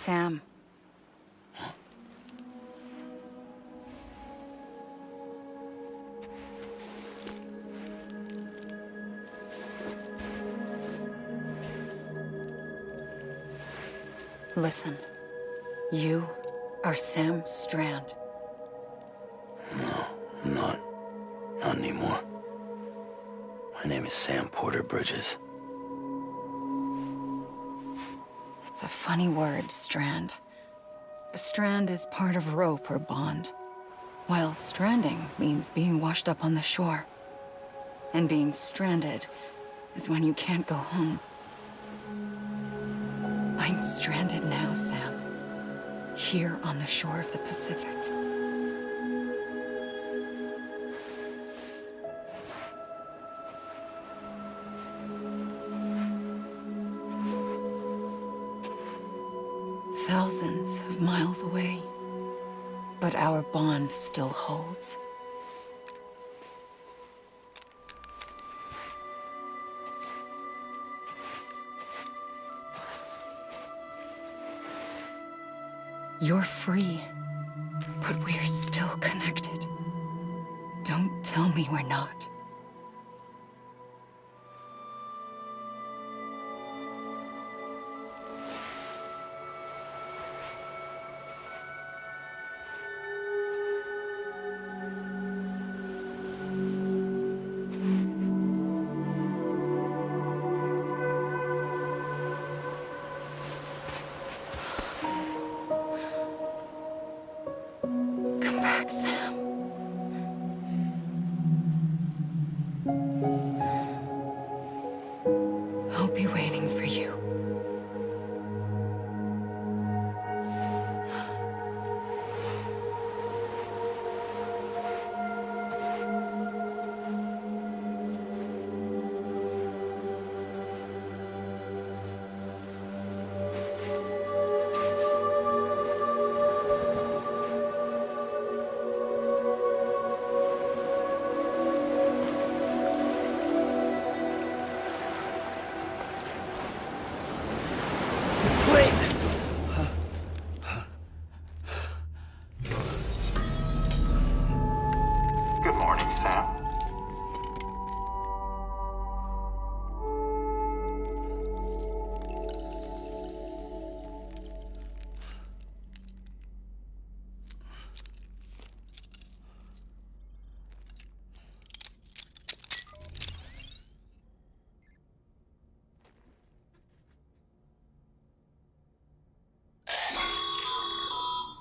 Sam. Listen, you are Sam Strand. No, I'm not. Not anymore. My name is Sam Porter Bridges. It's a funny word, strand. A strand is part of rope or bond, while stranding means being washed up on the shore. And being stranded is when you can't go home. I'm stranded now, Sam. Here on the shore of the Pacific. Thousands of miles away, but our bond still holds. You're free, but we're still connected. Don't tell me we're not. Come back, Sam. I'll be waiting for you. Good morning, Sam.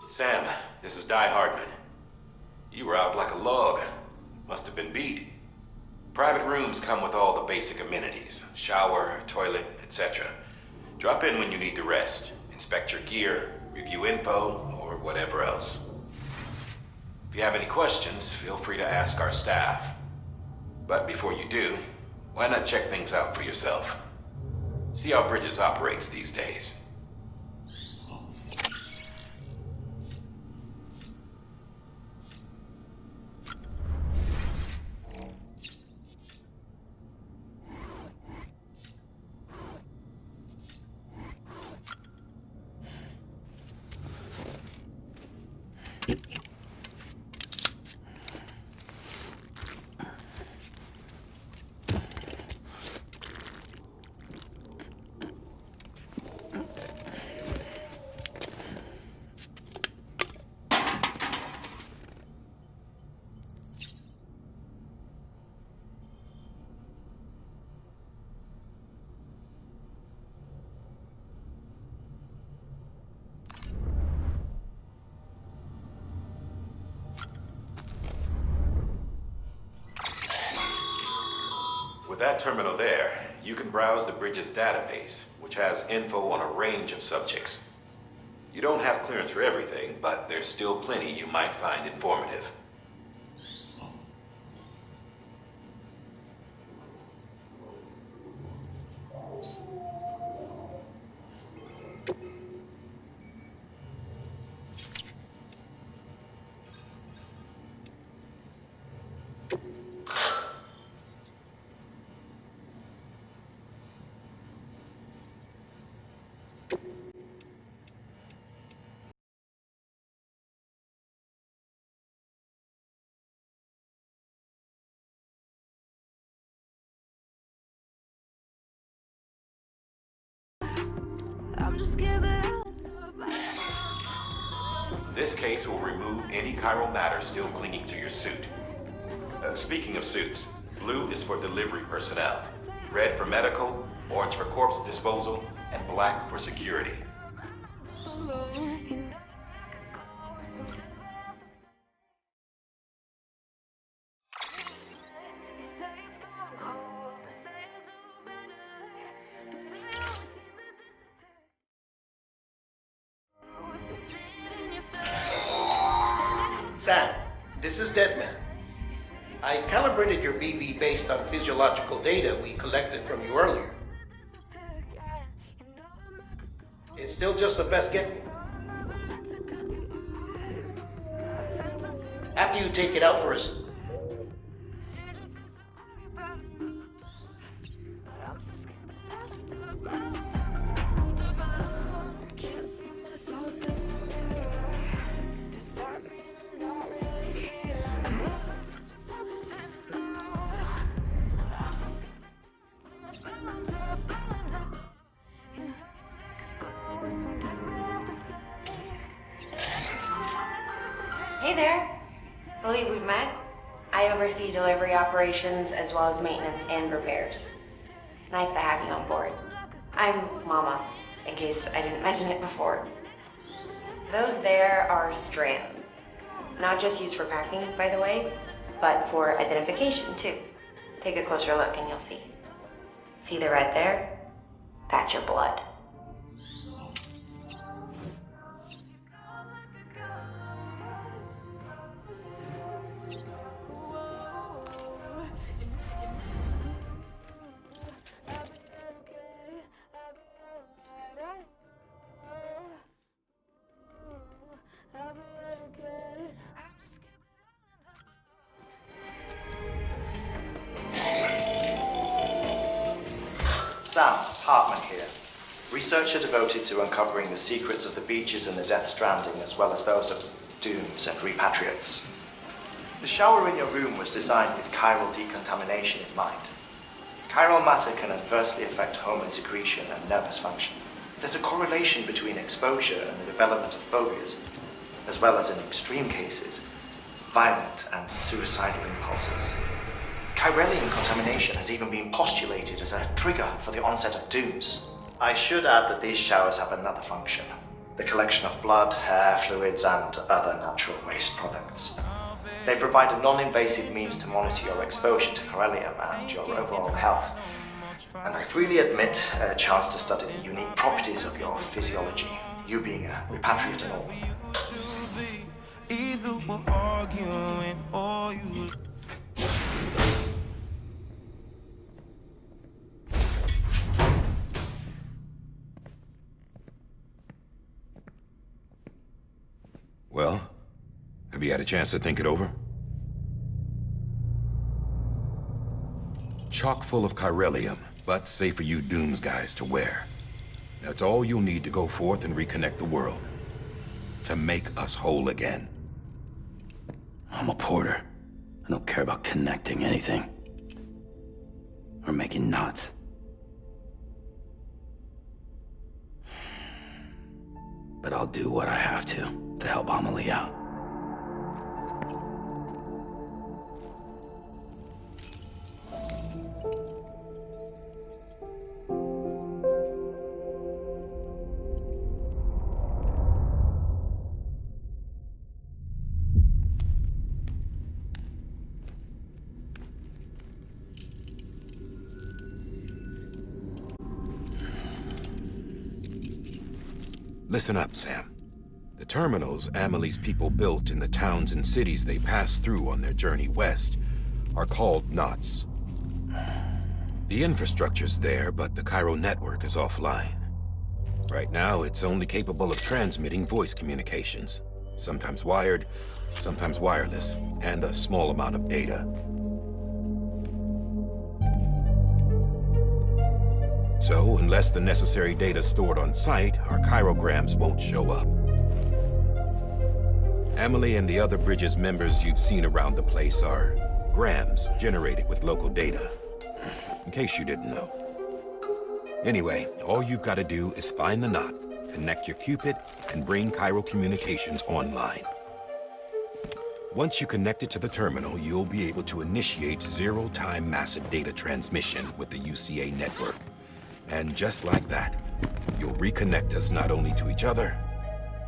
Sam, this is Die Hardman. You were out like a log. Must have been beat. Private rooms come with all the basic amenities. Shower, toilet, etc. Drop in when you need to rest. Inspect your gear, review info, or whatever else. If you have any questions, feel free to ask our staff. But before you do, why not check things out for yourself? See how Bridges operates these days. With that terminal there, you can browse the Bridges database, which has info on a range of subjects. You don't have clearance for everything, but there's still plenty you might find informative. This case will remove any chiral matter still clinging to your suit. Speaking of suits, blue is for delivery personnel, red for medical, orange for corpse disposal, and black for security. Sam, this is Deadman. I calibrated your BB based on physiological data we collected from you earlier. It's still just the best get. After you take it out for us. Hey there. Believe we've met. I oversee delivery operations as well as maintenance and repairs. Nice to have you on board. I'm Mama, in case I didn't mention it before. Those there are strands. Not just used for packing, by the way, but for identification too. Take a closer look and you'll see. See the red there? That's your blood. Sam Hartman here, researcher devoted to uncovering the secrets of the beaches and the Death Stranding, as well as those of dooms and repatriates. The shower in your room was designed with chiral decontamination in mind. Chiral matter can adversely affect hormone secretion and nervous function. There's a correlation between exposure and the development of phobias, as well as in extreme cases, violent and suicidal impulses. Chiralian contamination has even been postulated as a trigger for the onset of dooms. I should add that these showers have another function: the collection of blood, hair, fluids, and other natural waste products. They provide a non-invasive means to monitor your exposure to chiralium and your overall health. And I freely admit a chance to study the unique properties of your physiology, you being a repatriate and all. Either we're arguing or you. Well, have you had a chance to think it over? Chock full of chiralium, but safe for you Dooms guys to wear. That's all you'll need to go forth and reconnect the world. To make us whole again. I'm a porter. I don't care about connecting anything. Or making knots. But I'll do what I have to help Amelie out. Listen up, Sam. The terminals Amelie's people built in the towns and cities they passed through on their journey west are called knots. The infrastructure's there, but the chiral network is offline. Right now, it's only capable of transmitting voice communications, sometimes wired, sometimes wireless, and a small amount of data. So, unless the necessary data's stored on site, our chirograms won't show up. Amelie and the other Bridges members you've seen around the place are grams generated with local data. In case you didn't know. Anyway, all you've got to do is find the knot connect your Cupid, and bring chiral communications online. Once you connect it to the terminal, you'll be able to initiate zero-time massive data transmission with the UCA network. And just like that, you'll reconnect us not only to each other,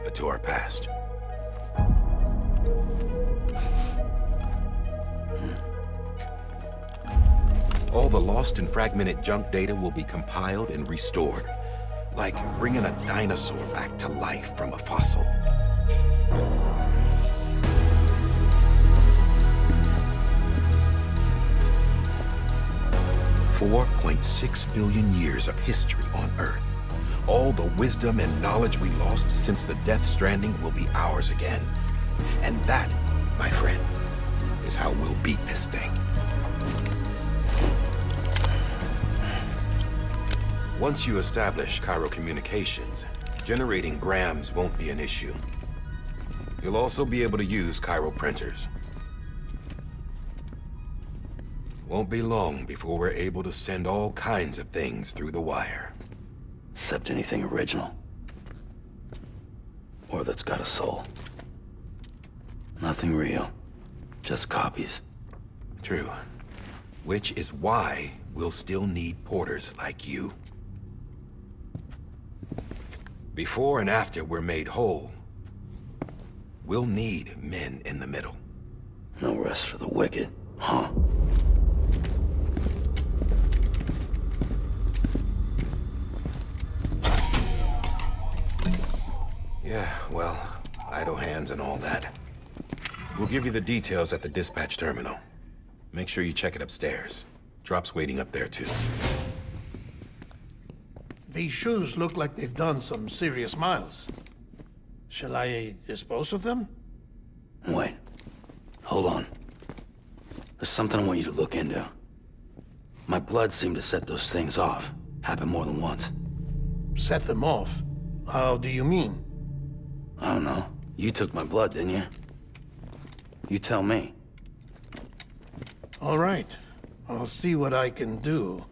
but to our past. All the lost and fragmented junk data will be compiled and restored, like bringing a dinosaur back to life from a fossil. 4.6 billion years of history on Earth. All the wisdom and knowledge we lost since the Death Stranding will be ours again. And that, my friend, is how we'll beat this thing. Once you establish chiral communications, generating grams won't be an issue. You'll also be able to use chiral printers. Won't be long before we're able to send all kinds of things through the wire. Except anything original. Or that's got a soul. Nothing real. Just copies. True. Which is why we'll still need porters like you. Before and after we're made whole, we'll need men in the middle. No rest for the wicked, huh? Yeah, well, idle hands and all that. We'll give you the details at the dispatch terminal. Make sure you check it upstairs. Drop's waiting up there, too. These shoes look like they've done some serious miles. Shall I dispose of them? Wait. Hold on. There's something I want you to look into. My blood seemed to set those things off. Happened more than once. Set them off? How do you mean? I don't know. You took my blood, didn't you? You tell me. All right. I'll see what I can do.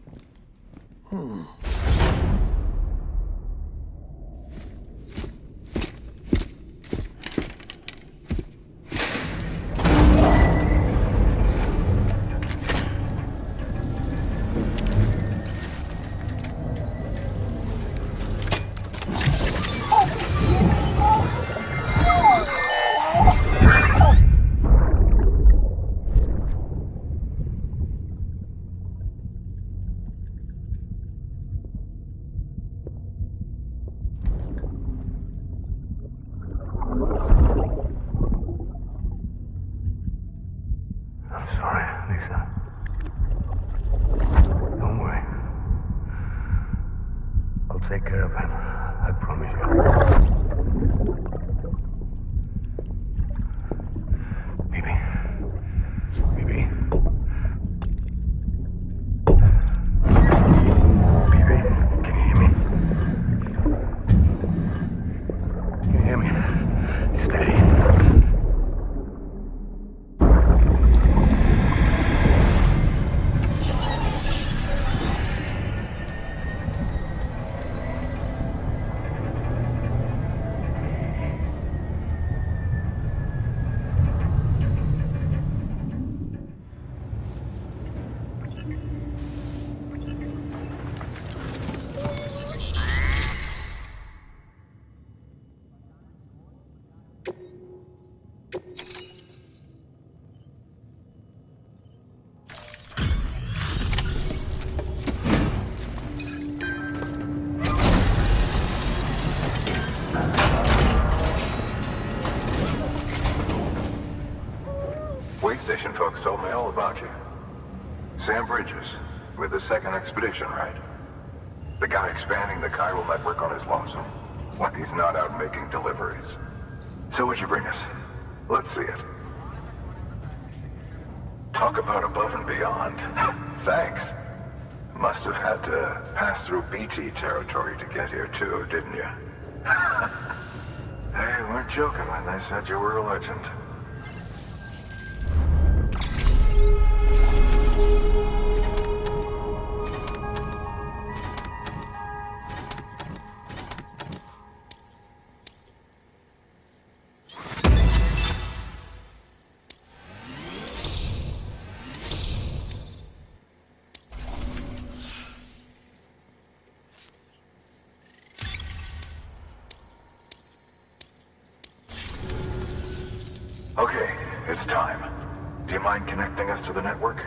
Take care of it. I promise you. Baby. Baby. Baby, can you hear me? Can you hear me? Steady. Station folks told me all about you. Sam Bridges, with the second expedition, right? The guy expanding the chiral network on his lonesome. When he's not out making deliveries. So what'd you bring us? Let's see it. Talk about above and beyond. Thanks. Must have had to pass through BT territory to get here too, didn't you? They weren't joking when they said you were a legend. It's time. Do you mind connecting us to the network?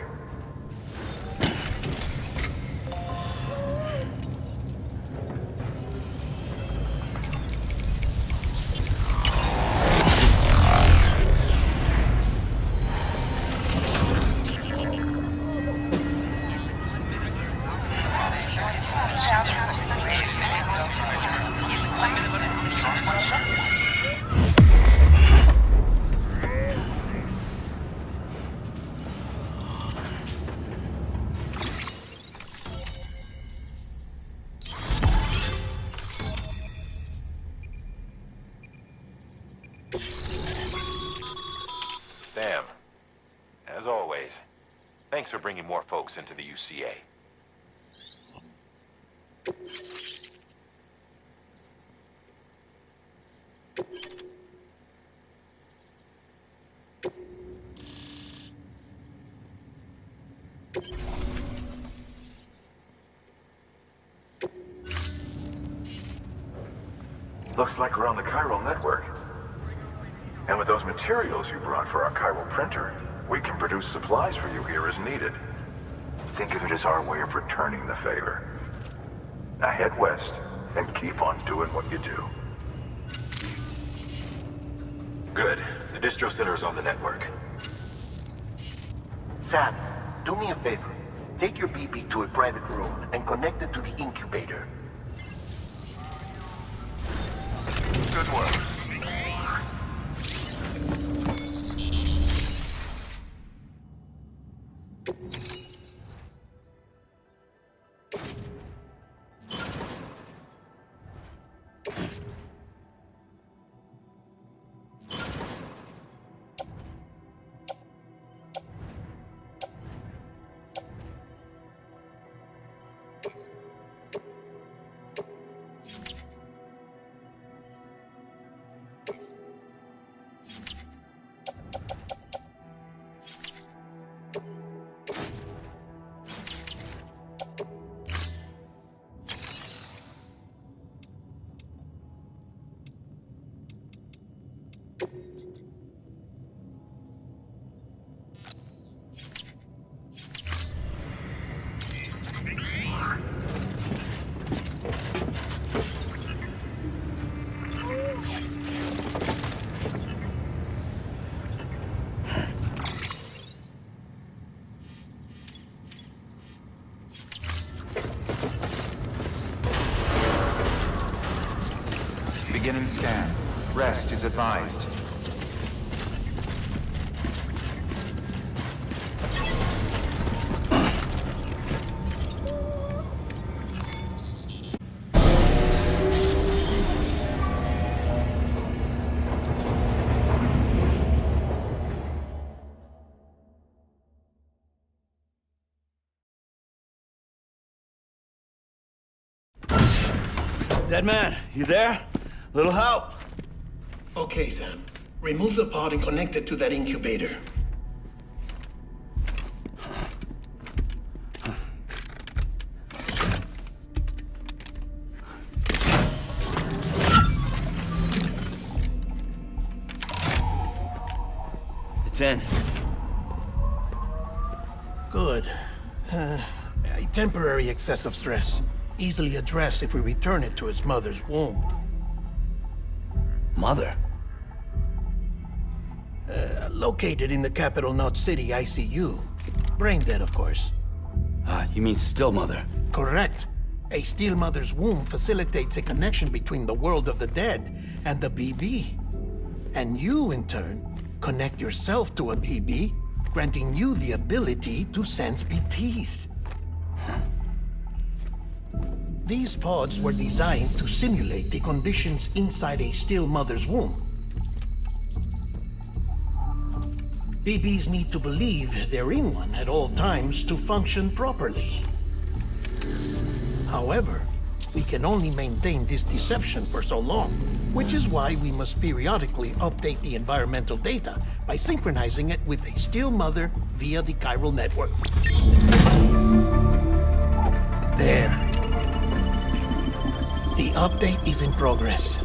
Sam, as always, thanks for bringing more folks into the UCA. Looks like we're on the chiral network. And with those materials you brought for our chiral printer, we can produce supplies for you here as needed. Think of it as our way of returning the favor. Now head west and keep on doing what you do. Good. The distro center is on the network. Sam, do me a favor. Take your BB to a private room and connect it to the incubator. Good work. Beginning scan. Rest is advised. Dead man, you there? Little help? Okay, Sam. Remove the pod and connect it to that incubator. It's in. Good. A temporary excessive stress. Easily addressed if we return it to its mother's womb. Mother? Located in the capital Knot City ICU. Brain dead, of course. You mean still mother? Correct. A still mother's womb facilitates a connection between the world of the dead and the BB. And you, in turn, connect yourself to a BB, granting you the ability to sense BTs. These pods were designed to simulate the conditions inside a still mother's womb. BBs need to believe they're in one at all times to function properly. However, we can only maintain this deception for so long, which is why we must periodically update the environmental data by synchronizing it with a still mother via the chiral network. There. The update is in progress.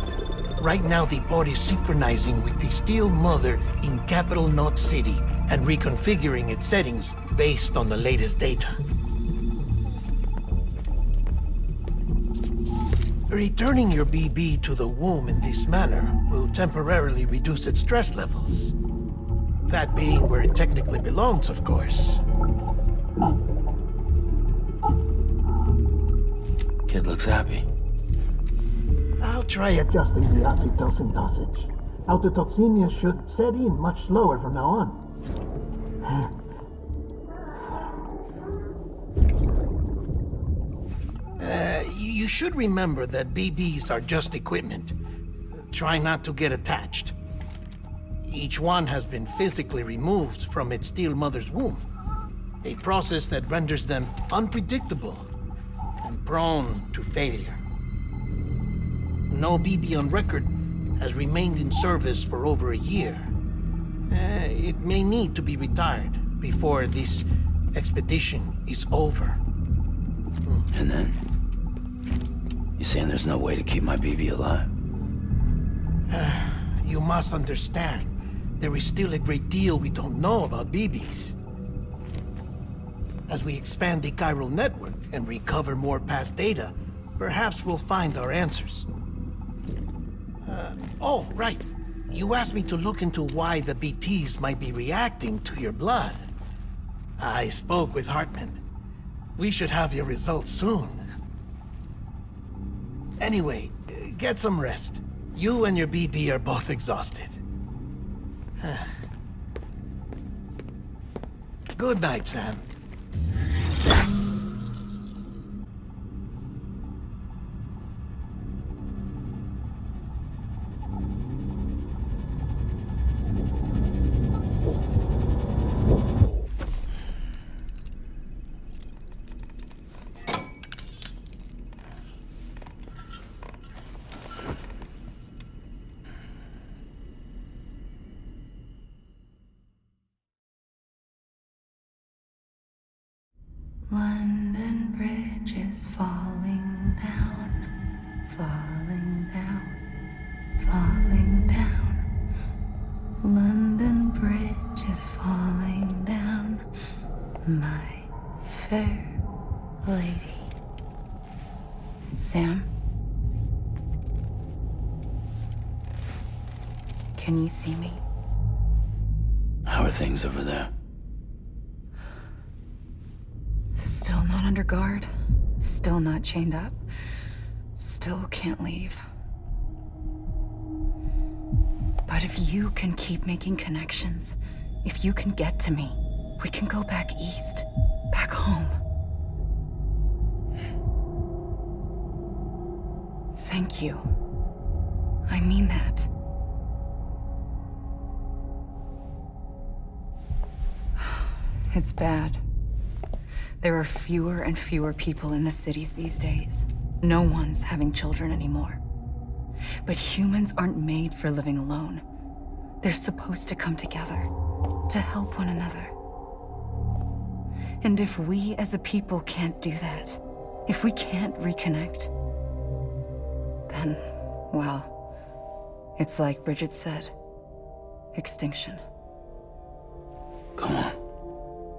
Right now, the pod is synchronizing with the Steel Mother in Capital Knot City and reconfiguring its settings based on the latest data. Returning your BB to the womb in this manner will temporarily reduce its stress levels. That being where it technically belongs, of course. Kid looks happy. I'll try adjusting the oxytocin dosage. Autotoxemia should set in much slower from now on. You should remember that BBs are just equipment. Try not to get attached. Each one has been physically removed from its steel mother's womb. A process that renders them unpredictable and prone to failure. No BB on record has remained in service for over a year. It may need to be retired before this expedition is over. And then? You saying there's no way to keep my BB alive? You must understand, there is still a great deal we don't know about BBs. As we expand the chiral network and recover more past data, perhaps we'll find our answers. Oh, right. You asked me to look into why the BTs might be reacting to your blood. I spoke with Hartman. We should have your results soon. Anyway, get some rest. You and your BB are both exhausted. Good night, Sam. London Bridge is falling down, falling down, falling down. London Bridge is falling down, my fair lady. Sam? Can you see me? How are things over there? Still not under guard, still not chained up, still can't leave. But if you can keep making connections, if you can get to me, we can go back east, back home. Thank you. I mean that. It's bad. There are fewer and fewer people in the cities these days. No one's having children anymore. But humans aren't made for living alone. They're supposed to come together, to help one another. And if we as a people can't do that, if we can't reconnect, then, well, it's like Bridget said, extinction. Come on.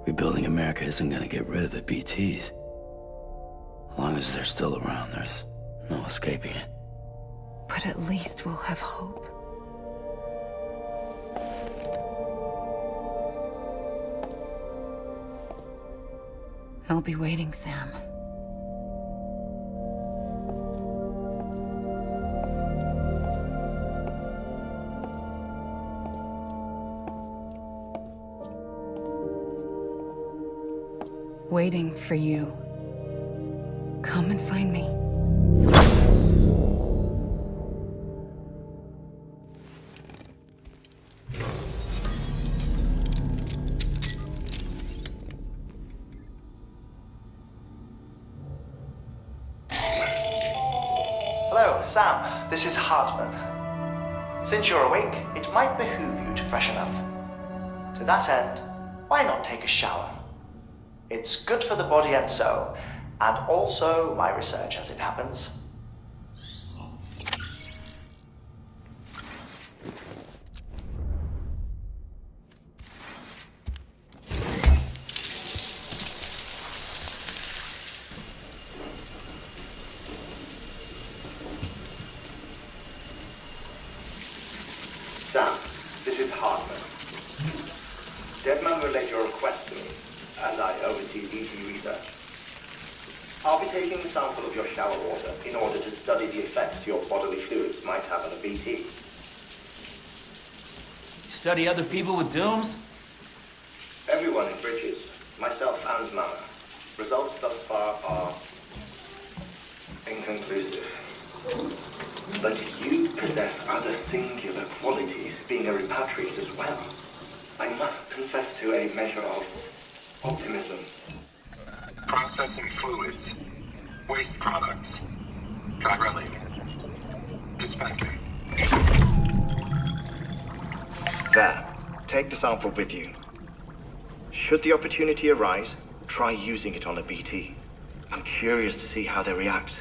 Rebuilding America isn't gonna get rid of the BTs. As long as they're still around, there's no escaping it. But at least we'll have hope. I'll be waiting, Sam. Waiting for you. Come and find me. Hello, Sam. This is Hartman. Since you're awake, it might behoove you to freshen up. To that end, why not take a shower? It's good for the body and soul, and also my research as it happens. Deadman relayed your request to me, as I oversee BT research. I'll be taking a sample of your shower water in order to study the effects your bodily fluids might have on a BT. Study other people with dooms? Everyone in Bridges, myself and Mama. Results thus far are inconclusive. But you possess other singular qualities, being a repatriate as well. I must confess to a measure of optimism. Processing fluids. Waste products. Drilling. Dispensing. There. Take the sample with you. Should the opportunity arise, try using it on a BT. I'm curious to see how they react.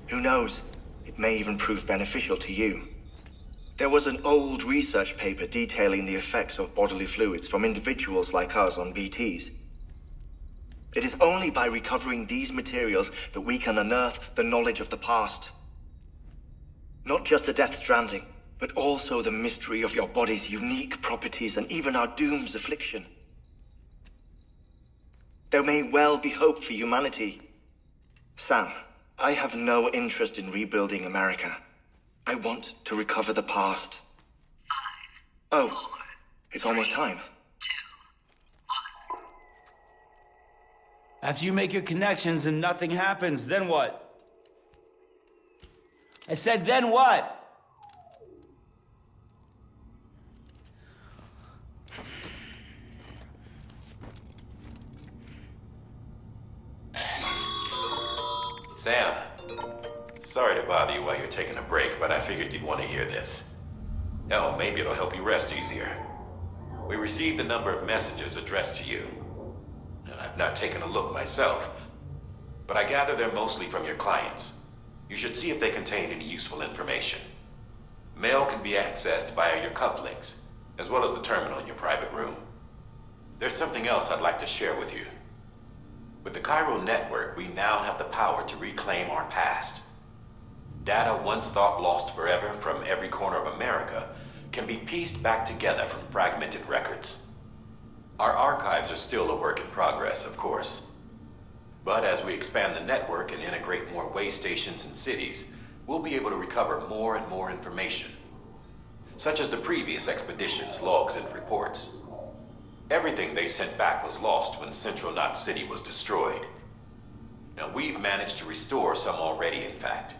Who knows? It may even prove beneficial to you. There was an old research paper detailing the effects of bodily fluids from individuals like us on BTs. It is only by recovering these materials that we can unearth the knowledge of the past. Not just the Death Stranding, but also the mystery of your body's unique properties and even our doom's affliction. There may well be hope for humanity. Sam, I have no interest in rebuilding America. I want to recover the past. 5, 4, it's almost time. 2, 1. After you make your connections and nothing happens, then what? I said, then what? Sam, sorry to bother you while you're taking a break, but I figured you'd want to hear this. Hell, maybe it'll help you rest easier. We received a number of messages addressed to you. I've not taken a look myself, but I gather they're mostly from your clients. You should see if they contain any useful information. Mail can be accessed via your cufflinks, as well as the terminal in your private room. There's something else I'd like to share with you. With the chiral network, we now have the power to reclaim our past. Data once thought lost forever from every corner of America can be pieced back together from fragmented records. Our archives are still a work in progress, of course. But as we expand the network and integrate more way stations and cities, we'll be able to recover more and more information, such as the previous expedition's logs and reports. Everything they sent back was lost when Central Knot City was destroyed. Now, we've managed to restore some already, in fact.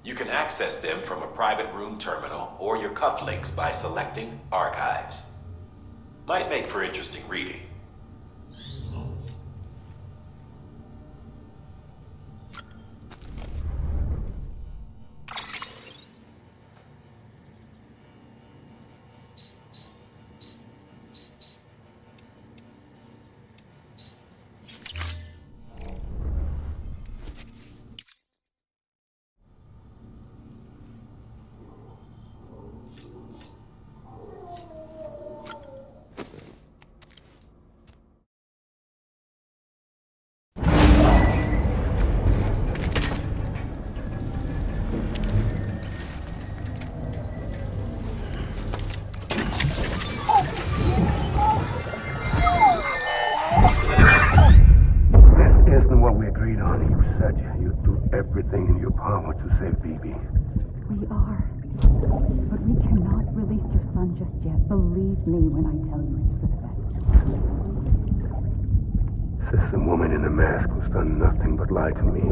You can access them from a private room terminal or your cufflinks by selecting Archives. Might make for interesting reading. Everything in your power to save BB. We are. But we cannot release your son just yet. Believe me when I tell you it's for the best. System woman in the mask who's done nothing but lie to me.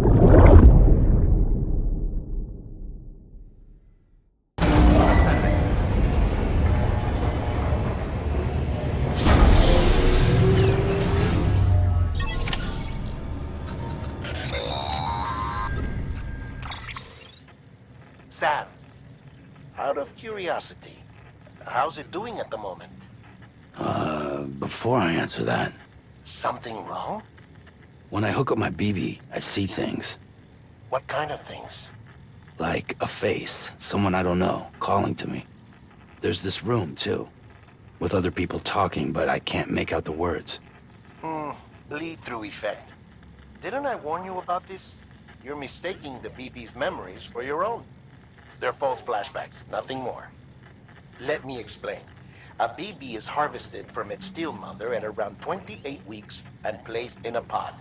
Sam, out of curiosity, how's it doing at the moment? Before I answer that, Something wrong? when I hook up my BB, I see things. What kind of things? Like a face, someone I don't know, calling to me. There's this room, too, with other people talking, but I can't make out the words. Bleed-through effect. Didn't I warn you about this? You're mistaking the BB's memories for your own. They're false flashbacks, nothing more. Let me explain. A BB is harvested from its steel mother at around 28 weeks and placed in a pod.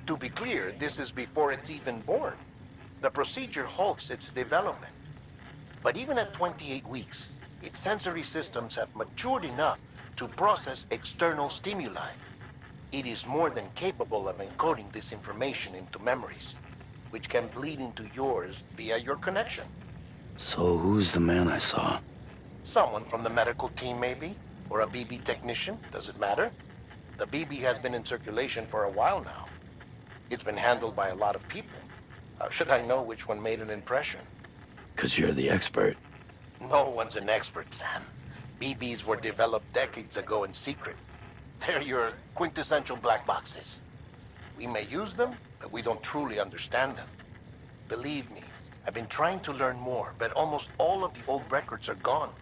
To be clear, this is before it's even born. The procedure halts its development. But even at 28 weeks, its sensory systems have matured enough to process external stimuli. It is more than capable of encoding this information into memories, which can bleed into yours via your connection. So who's the man I saw? Someone from the medical team, maybe? Or a BB technician? Does it matter? The BB has been in circulation for a while now. It's been handled by a lot of people. How should I know which one made an impression? 'Cause you're the expert. No one's an expert, Sam. BBs were developed decades ago in secret. They're your quintessential black boxes. We may use them, but we don't truly understand them. Believe me, I've been trying to learn more, but almost all of the old records are gone.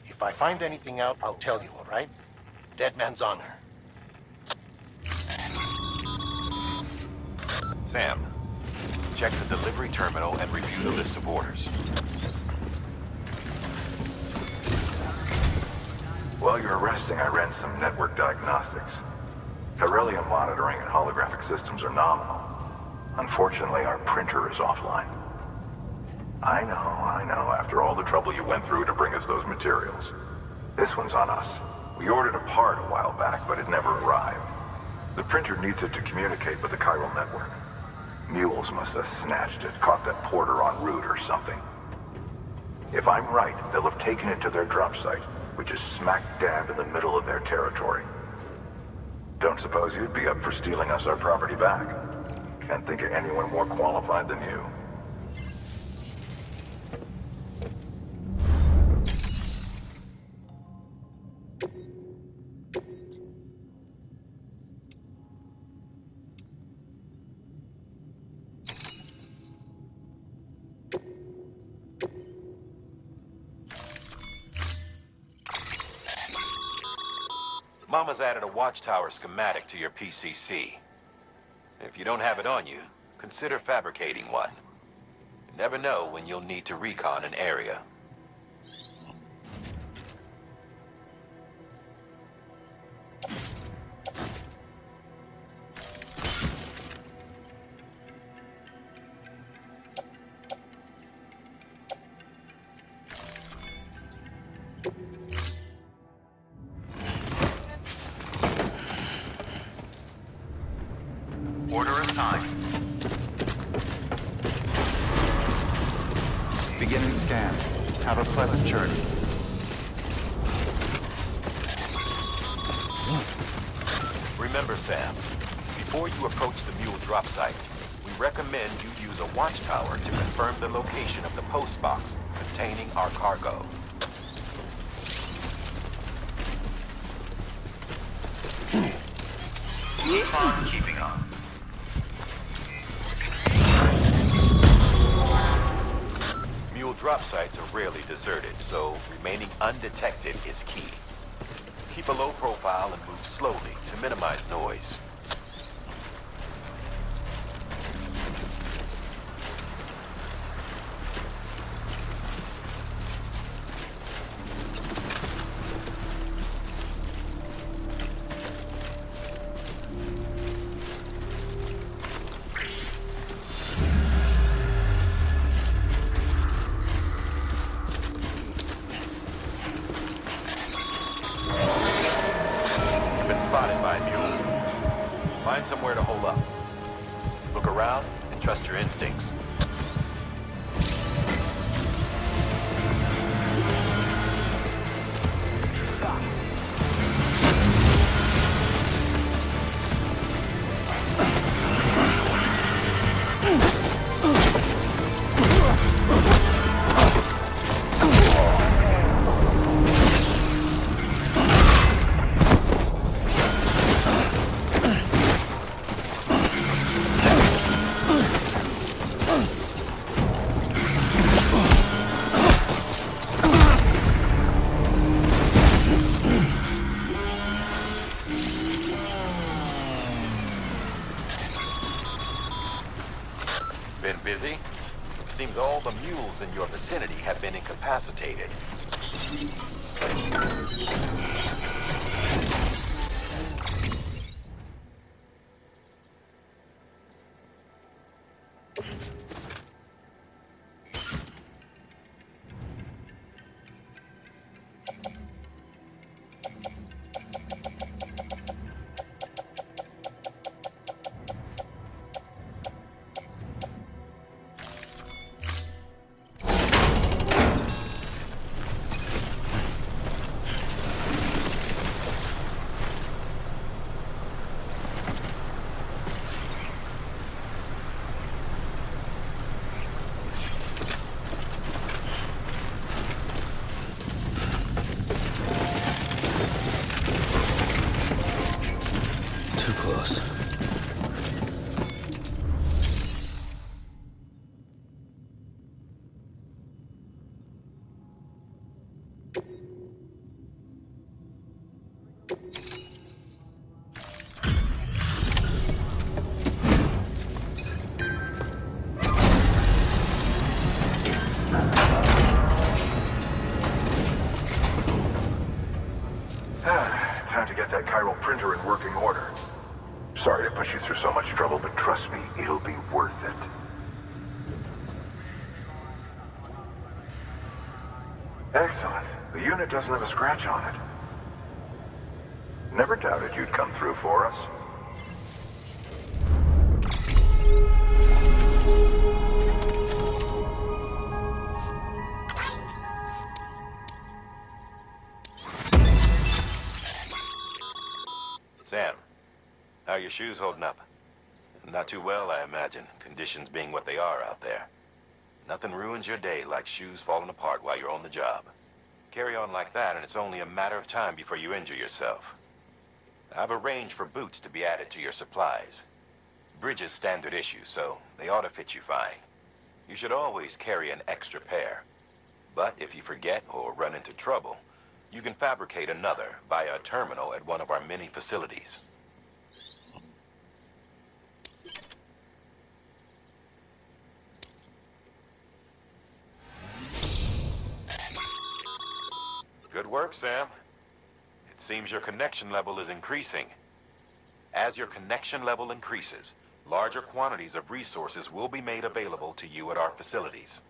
If I find anything out, I'll tell you, all right? Dead man's honor. Sam, check the delivery terminal and review the list of orders. While you were resting, I ran some network diagnostics. Beryllium monitoring and holographic systems are nominal. Unfortunately, our printer is offline. I know, after all the trouble you went through to bring us those materials. This one's on us. We ordered a part a while back, but it never arrived. The printer needs it to communicate with the chiral network. Mules must have snatched it, caught that porter en route or something. If I'm right, they'll have taken it to their drop site, which is smack dab in the middle of their territory. Don't suppose you'd be up for stealing us our property back? Can't think of anyone more qualified than you. Mama's added a watchtower schematic to your PCC. If you don't have it on you, consider fabricating one. You never know when you'll need to recon an area. Order assigned. Beginning scan. Have a pleasant journey. Remember, Sam, before you approach the mule drop site, we recommend you use a watchtower to confirm the location of the post box containing our cargo. Keep on keeping on. Mule drop sites are rarely deserted, so remaining undetected is key. Keep a low profile and move slowly to minimize noise. Spotted by a mule. Find somewhere to hole up. Look around and trust your instincts. seems all the mules in your vicinity have been incapacitated. Time to get that chiral printer in working order. Sorry to push you through so much trouble, but trust me, it'll be worth it. Excellent. The unit doesn't have a scratch on it. Never doubted you'd come through for us. Sam, how are your shoes holding up? Not too well, I imagine, conditions being what they are out there. Nothing ruins your day like shoes falling apart while you're on the job. Carry on like that, and it's only a matter of time before you injure yourself. I've arranged for boots to be added to your supplies. Bridges standard issue, so they ought to fit you fine. You should always carry an extra pair. But if you forget or run into trouble, you can fabricate another via a terminal at one of our many facilities. Good work, Sam. It seems your connection level is increasing. As your connection level increases, larger quantities of resources will be made available to you at our facilities.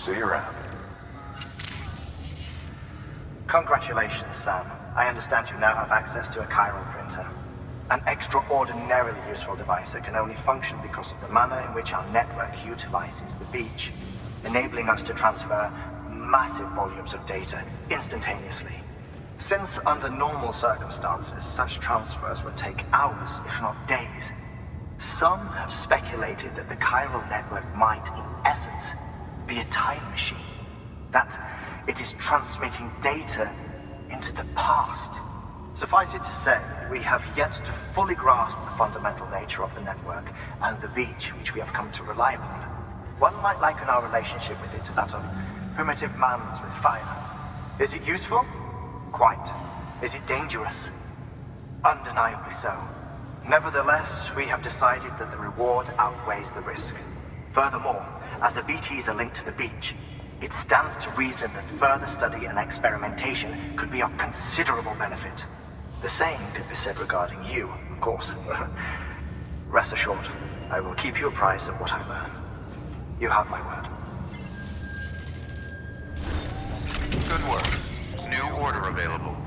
See you around. Congratulations, Sam. I understand you now have access to a chiral printer. An extraordinarily useful device that can only function because of the manner in which our network utilizes the beach, enabling us to transfer massive volumes of data instantaneously. Since under normal circumstances, such transfers would take hours, if not days, some have speculated that the chiral network might, in essence, be a time machine. That it is transmitting data into the past. Suffice it to say, we have yet to fully grasp the fundamental nature of the network and the beach which we have come to rely upon. One might liken our relationship with it to that of primitive man's with fire. Is it useful? Quite. Is it dangerous? Undeniably so. Nevertheless, we have decided that the reward outweighs the risk. Furthermore, as the BTs are linked to the beach, it stands to reason that further study and experimentation could be of considerable benefit. The same could be said regarding you, of course. Rest assured, I will keep you apprised of what I learn. You have my word. Good work. New order available.